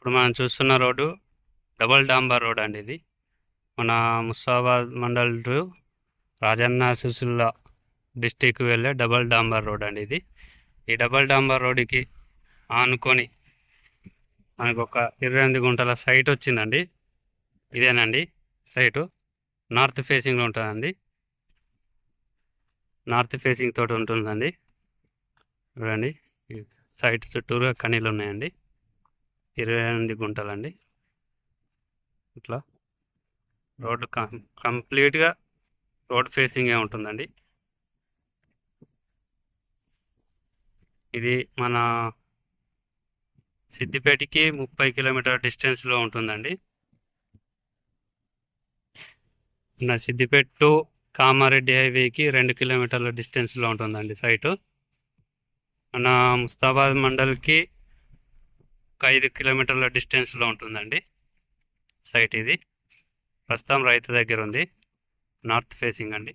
ఇప్పుడు మనం చూస్తున్న రోడ్డు డబల్ డాంబర్ రోడ్ అండి. ఇది మన ముస్తాబాద్ మండల్ టు రాజన్న సిరిసిల్ల డిస్టిక్ వెళ్ళే డబల్ డాంబర్ రోడ్ అండి. ఇది ఈ డబల్ డాంబర్ రోడ్డుకి ఆనుకొని మనకు ఒక 28 గుంటల సైట్ వచ్చిందండి. ఇదేనండి సైటు. నార్త్ ఫేసింగ్లో ఉంటుందండి. నార్త్ ఫేసింగ్ తోటి ఉంటుందండి. చూడండి, సైట్ చుట్టూరుగా కనీలు ఉన్నాయండి. 28 గుంటలండి. ఇట్లా రోడ్డు కంప్లీట్గా రోడ్ ఫేసింగే ఉంటుందండి. ఇది మన సిద్దిపేటకి 30 కిలోమీటర్ డిస్టెన్స్లో ఉంటుందండి. మన సిద్దిపేట టు కామారెడ్డి హైవేకి 2 కిలోమీటర్ల డిస్టెన్స్లో ఉంటుందండి సైటు. మన ముస్తాబాద్ మండల్కి ఒక 5 కిలోమీటర్ల డిస్టెన్స్లో ఉంటుందండి సైట్. ఇది ప్రస్తుతం రైతు దగ్గర ఉంది. నార్త్ ఫేసింగ్ అండి.